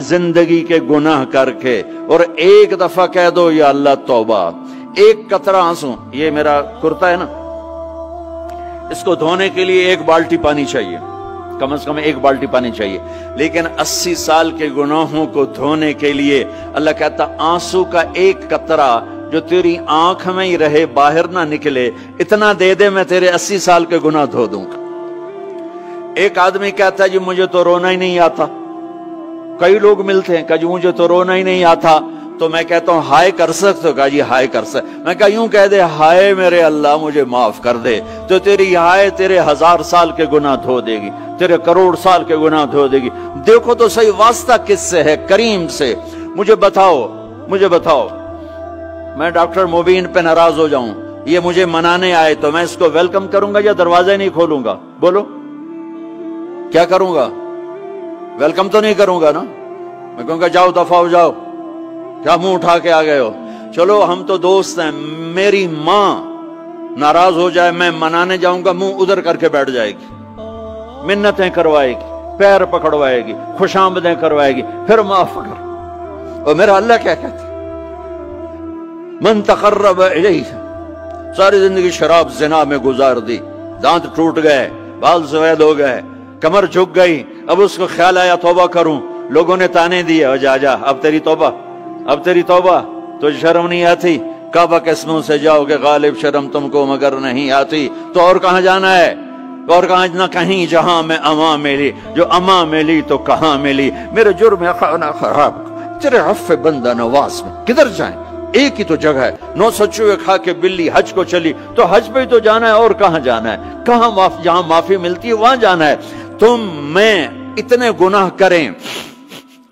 जिंदगी के गुनाह करके और एक दफा कह दो या अल्लाह तौबा। एक कतरा आंसू, ये मेरा कुर्ता है ना, इसको धोने के लिए एक बाल्टी पानी चाहिए, कम से कम एक बाल्टी पानी चाहिए। लेकिन 80 साल के गुनाहों को धोने के लिए अल्लाह कहता आंसू का एक कतरा जो तेरी आंख में ही रहे, बाहर ना निकले, इतना दे दे, मैं तेरे 80 साल के गुनाह धो दूंगा। एक आदमी कहता है जी मुझे तो रोना ही नहीं आता। कई लोग मिलते हैं, कहा जी मुझे तो रोना ही नहीं आता। तो मैं कहता हूं हाय कर सकते हो? कहा जी हाय कर सकते। मैं कहा यूं कह दे, हाय मेरे अल्लाह मुझे माफ कर दे, तो तेरी हाय तेरे 1000 साल के गुनाह धो देगी, तेरे करोड़ साल के गुनाह धो देगी। देखो तो सही वास्ता किससे है? करीम से। मुझे बताओ मैं डॉक्टर मुबीन पे नाराज हो जाऊं, ये मुझे मनाने आए, तो मैं इसको वेलकम करूंगा या दरवाजा नहीं खोलूंगा? बोलो क्या करूंगा? वेलकम तो नहीं करूंगा ना। मैं कहूंगा जाओ दफा हो जाओ, क्या मुंह उठा के आ गए हो? चलो हम तो दोस्त हैं। मेरी मां नाराज हो जाए, मैं मनाने जाऊंगा, मुंह उधर करके बैठ जाएगी, मिन्नतें करवाएगी, पैर पकड़वाएगी, खुशामदें करवाएगी, फिर माफ कर। और मेरा अल्लाह क्या कहता? मन तकर्रब इलैहि, सारी जिंदगी शराब जिना में गुजार दी, दांत टूट गए, बाल सफेद हो गए, कमर झुक गई, अब उसको ख्याल आया तौबा करूं, लोगों ने ताने दिए, जा जा अब तेरी तौबा, अब तेरी तौबा, तो शर्म नहीं आती? काबा के मुंह से जाओगे गालिब, शर्म तुमको मगर नहीं आती। तो और कहां जाना है? और कहां ना कहीं जहां में अमा मिली, जो अमा मिली तो कहां मिली। मेरे जुर्म खाना खराब, तेरे अफ़्फ़े बंदा नवाज में किधर जाएं? एक ही तो जगह है, 9 सचुए खा के बिल्ली हज को चली, तो हज पे ही तो जाना है, और कहां जाना है? कहां जहां माफी मिलती है वहां जाना है। तुम मैं इतने गुनाह करें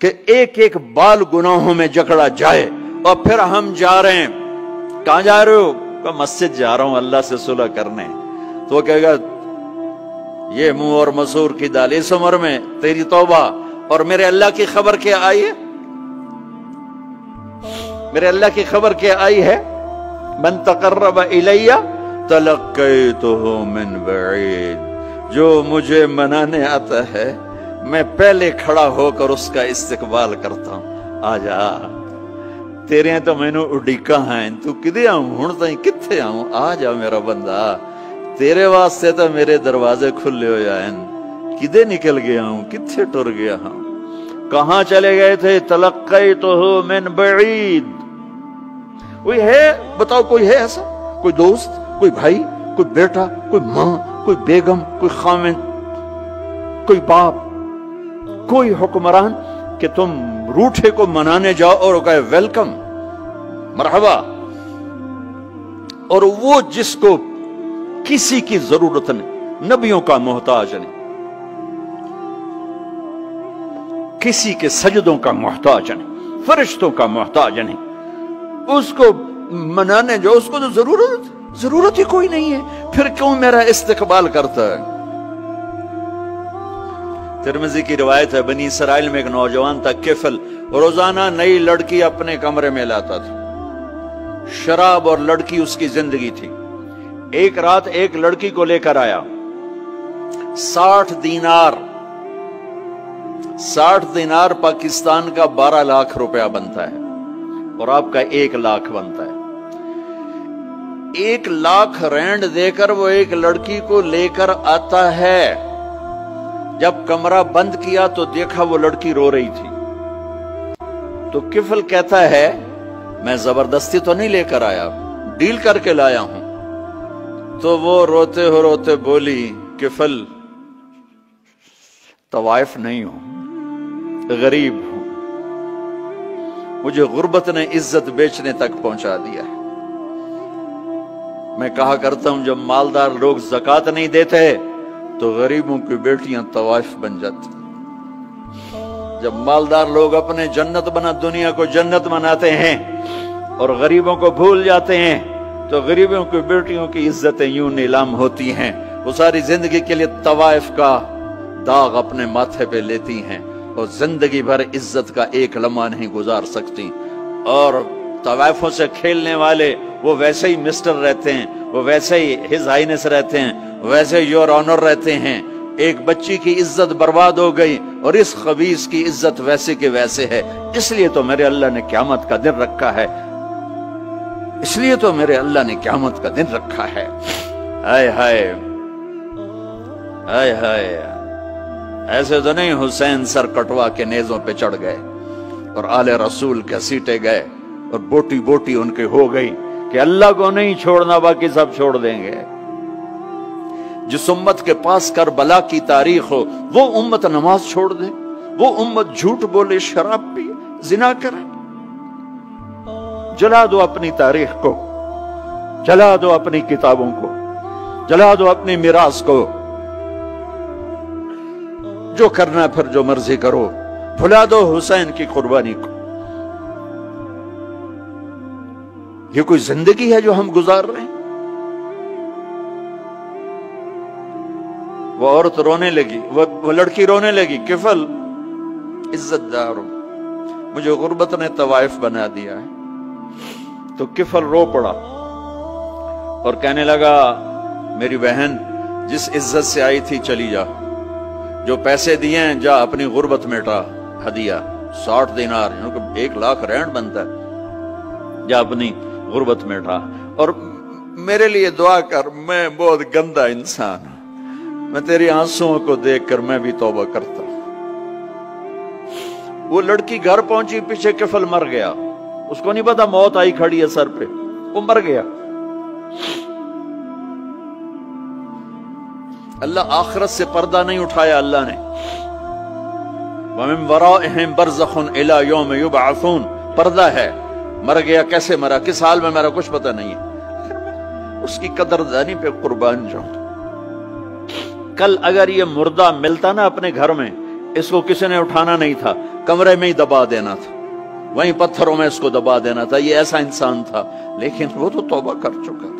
कि एक एक बाल गुनाहों में जकड़ा जाए, और फिर हम जा रहे हैं। कहां जा रहे हो? मस्जिद जा रहा हूं अल्लाह से सुलह करने। तो वो कहेगा ये मुंह और मसूर की दाल, इस उम्र में तेरी तौबा। और मेरे अल्लाह की खबर क्या आई है? मेरे अल्लाह की खबर क्या आई है? मन तकर्रब इलैया तलक्कैतुहु मिन बईद, जो मुझे मनाने आता है मैं पहले खड़ा होकर उसका इस्तकबाल करता हूं। आजा तेरे तो मैनू उड़ीका है, तू किदे आऊं हुण ताईं, किथे आऊं? आ जा मेरा बंदा, तेरे वास्ते तो मेरे दरवाजे खुले हो जाएन, किदे निकल गया हूं, किथे टुर गया हूं, कहां चले गए थे? तलक्कैतुहु मिन बईद। कोई है? बताओ कोई है ऐसा? कोई दोस्त, कोई भाई, कोई बेटा, कोई मां, कोई बेगम, कोई खामिन, कोई बाप, कोई हुक्मरान कि तुम रूठे को मनाने जाओ और कहे वेलकम, मरहबा। और वो जिसको किसी की जरूरत नहीं, नबियों का मोहताज नहीं, किसी के सजदों का मोहताज नहीं, फरिश्तों का मोहताज नहीं, उसको मनाने जाओ, उसको तो जरूरत ही कोई नहीं है, फिर क्यों मेरा इस्तकबाल करता है? तिरमिज़ी की रिवायत है, बनी इसराइल में एक नौजवान था किफल, रोजाना नई लड़की अपने कमरे में लाता था। शराब और लड़की उसकी जिंदगी थी। एक रात एक लड़की को लेकर आया, 60 दीनार, 60 दीनार पाकिस्तान का 12 लाख रुपया बनता है, और आपका 1 लाख बनता है। 1 लाख रैंड देकर वो एक लड़की को लेकर आता है। जब कमरा बंद किया तो देखा वो लड़की रो रही थी। तो किफल कहता है मैं जबरदस्ती तो नहीं लेकर आया, डील करके लाया हूं। तो वो रोते बोली किफल तवाइफ नहीं हूं, गरीब हूं, मुझे गुर्बत ने इज्जत बेचने तक पहुंचा दिया है। मैं कहा करता हूं जब मालदार लोग ज़कात नहीं देते तो गरीबों की बेटियां तवाइफ बन जाती। जब मालदार लोग अपने जन्नत बना दुनिया को जन्नत बनाते हैं और गरीबों को भूल जाते हैं, तो गरीबों की बेटियों की इज्जतें यूं नीलाम होती हैं। वो सारी जिंदगी के लिए तवाइफ का दाग अपने माथे पे लेती हैं और जिंदगी भर इज्जत का एक लम्हा नहीं गुजार सकती। और तवाइफों से खेलने वाले वो वैसे ही मिस्टर रहते हैं, वो वैसे ही हिज हाइनेस रहते हैं, वैसे योर ऑनर रहते हैं, ایک بچی کی عزت برباد ہو گئی اور اس خبیث کی عزت ویسے کے ویسے ہے، اس لیے تو میرے اللہ نے قیامت کا دن رکھا ہے، اس لیے تو میرے اللہ نے قیامت کا دن رکھا ہے۔ ہائے ہائے ہائے ہائے، ایسے تو نہیں حسین سر کٹوا کے نیزوں پہ چڑھ گئے اور آل رسول کے سیٹے گئے اور بوٹی بوٹی ان کے ہو گئی کہ اللہ کو نہیں چھوڑنا باقی سب چھوڑ دیں گے۔ جس امت کے پاس کربلا کی تاریخ ہو وہ امت نماز چھوڑ دے، وہ امت جھوٹ بولے، شراب پی، زنا کرے۔ جلا دو اپنی تاریخ کو، جلا دو اپنی کتابوں کو، جلا دو اپنی میراث کو، جو کرنا پھر جو مرضی کرو، بھلا دو حسین کی قربانی کو۔ یہ کوئی زندگی ہے جو ہم گزار رہے ہیں؟ وہ عورت رونے لگی، وہ لڑکی رونے لگی، کفل عزت دار، مجھے غربت نے طوائف بنا دیا ہے۔ تو کفل رو پڑا اور کہنے لگا میری بہن جس عزت سے آئی تھی چلی جا، جو پیسے دیے ہیں جا اپنی غربت میٹا، ہدیہ 60 دینار، 1 لاکھ رینڈ بنتا ہے، جا اپنی غربت میٹا اور میرے لیے دعا کر، میں بہت گندا انسان ہوں، میں تیری آنسوؤں کو دیکھ کر میں بھی توبہ کرتا ہوں۔ وہ لڑکی گھر پہنچی، پیچھے کفل مر گیا، اس کو نہیں پتا موت آئی کھڑی ہے سر پہ، وہ مر گیا۔ اللہ آخرت سے پردہ نہیں اٹھایا اللہ نے۔ وَمِن وَرَائِهِمْ بَرْزَخٌ إِلَى يَوْمِ يُبْعَثُونَ، پردہ ہے، مر گیا، کیسے مرا، کس حال میں مرا، کچھ پتہ نہیں ہے، اس کی قدردانی پہ قربان جاؤں۔ کل اگر یہ مردہ ملتا نا اپنے گھر میں، اس کو کسی نے اٹھانا نہیں تھا، کمرے میں ہی دبا دینا تھا، وہیں پتھروں میں اس کو دبا دینا تھا، یہ ایسا انسان تھا، لیکن وہ تو توبہ کر چکا تھا۔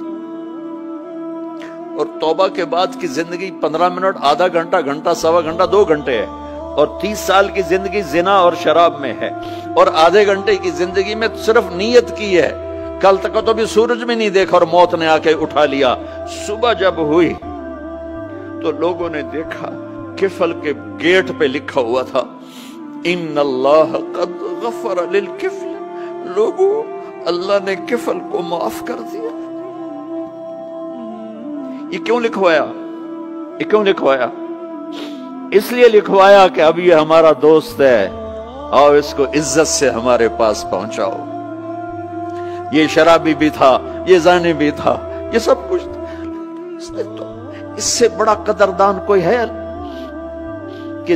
اور توبہ کے بعد کی زندگی 15 منٹ، آدھا گھنٹہ، گھنٹہ، سوا گھنٹہ، 2 گھنٹے ہے، اور 30 سال کی زندگی زنا اور شراب میں ہے، اور آدھے گھنٹے کی زندگی میں صرف نیت کی ہے۔ کل تک تو بھی سورج میں نہیں دیکھا اور موت نے آ کے اٹھا لیا۔ صبح جب ہوئی تو لوگوں نے دیکھا کفل کے گیٹ پہ لکھا ہوا تھا ان اللہ قد غفر للکفل، لوگوں اللہ نے کفل کو معاف کر دیا۔ یہ کیوں لکھوایا؟ یہ کیوں لکھوایا؟ اس لیے لکھوایا کہ اب یہ ہمارا دوست ہے، آؤ اس کو عزت سے ہمارے پاس پہنچاؤ۔ یہ شرابی بھی تھا، یہ زانی بھی تھا، یہ سب کچھ تھا۔ اس سے بڑا قدردان کوئی ہے کہ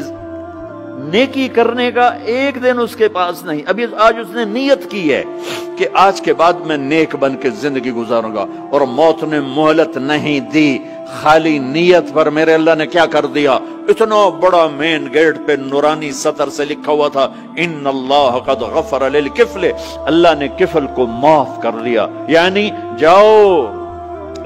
نیکی کرنے کا ایک دن اس کے پاس نہیں؟ ابھی آج اس نے نیت کی ہے کہ آج کے بعد میں نیک بن کے زندگی گزاروں گا، اور موت نے مہلت نہیں دی، خالی نیت پر میرے اللہ نے کیا کر دیا، اتنا بڑا مین گیٹ پہ نورانی سطر سے لکھا ہوا تھا ان اللہ قد غفر للکفل، اللہ نے کفل کو معاف کر لیا، یعنی جاؤ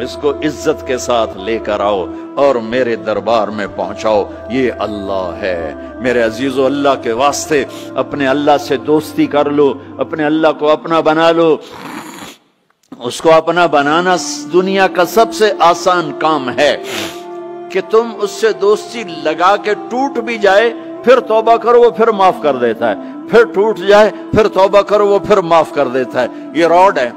اس کو عزت کے ساتھ لے کر آؤ اور میرے دربار میں پہنچاؤ، یہ اللہ ہے۔ میرے عزیزو، اللہ کے واسطے اپنے اللہ سے دوستی کر لو، اپنے اللہ کو اپنا بنا لو۔ اس کو اپنا بنانا دنیا کا سب سے آسان کام ہے کہ تم اس سے دوستی لگا کے ٹوٹ بھی جائے پھر توبہ کرو وہ پھر معاف کر دیتا ہے، پھر ٹوٹ جائے پھر توبہ کرو وہ پھر معاف کر دیتا ہے۔ یہ راڈ ہے،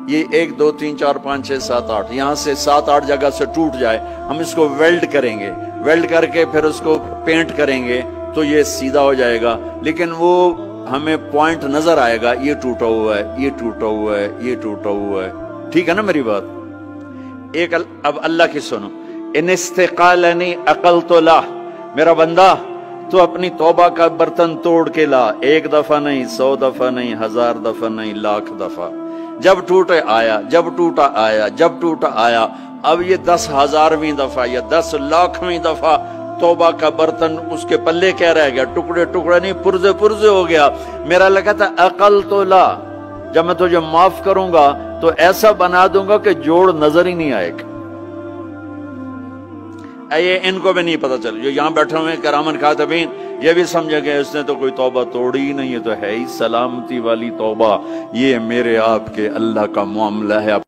یہ 1 2 3 4 5 6 7 8 یہاں سے 7 8 جگہ سے ٹوٹ جائے، ہم اس کو ویلڈ کریں گے، ویلڈ کر کے پھر اس کو پینٹ کریں گے تو یہ سیدھا ہو جائے گا، لیکن وہ ہمیں پوائنٹ نظر آئے گا، یہ ٹوٹا ہوا ہے، یہ ٹوٹا ہوا ہے، یہ ٹوٹا ہوا ہے۔ ٹھیک ہے نا میری بات؟ ایک اب اللہ کی سنو، ان استقالنی عقلت لا، میرا بندہ تو اپنی توبہ کا برتن توڑ کے لا، 1 دفعہ نہیں، 100 دفعہ نہیں، 1000 دفعہ نہیں، 1,00,000 دفعہ، جب ٹوٹے آیا، جب ٹوٹا آیا، جب ٹوٹا آیا، اب یہ 10,000ویں دفعہ یا 10,00,000ویں دفعہ توبہ کا برتن اس کے پلے کیا رہ گیا، ٹکڑے ٹکڑے نہیں، پرزے پرزے ہو گیا۔ میرا لگا تھا عقل تو لا، جب میں تجھے معاف کروں گا تو ایسا بنا دوں گا کہ جوڑ نظر ہی نہیں آئے گا۔ یہ ان کو بھی نہیں پتا چل، جو یہاں بیٹھے ہوئے کرامن کاتبین یہ بھی سمجھے گئے اس نے تو کوئی توبہ توڑی ہی نہیں، ہے تو ہے ہی سلامتی والی توبہ۔ یہ میرے آپ کے اللہ کا معاملہ ہے۔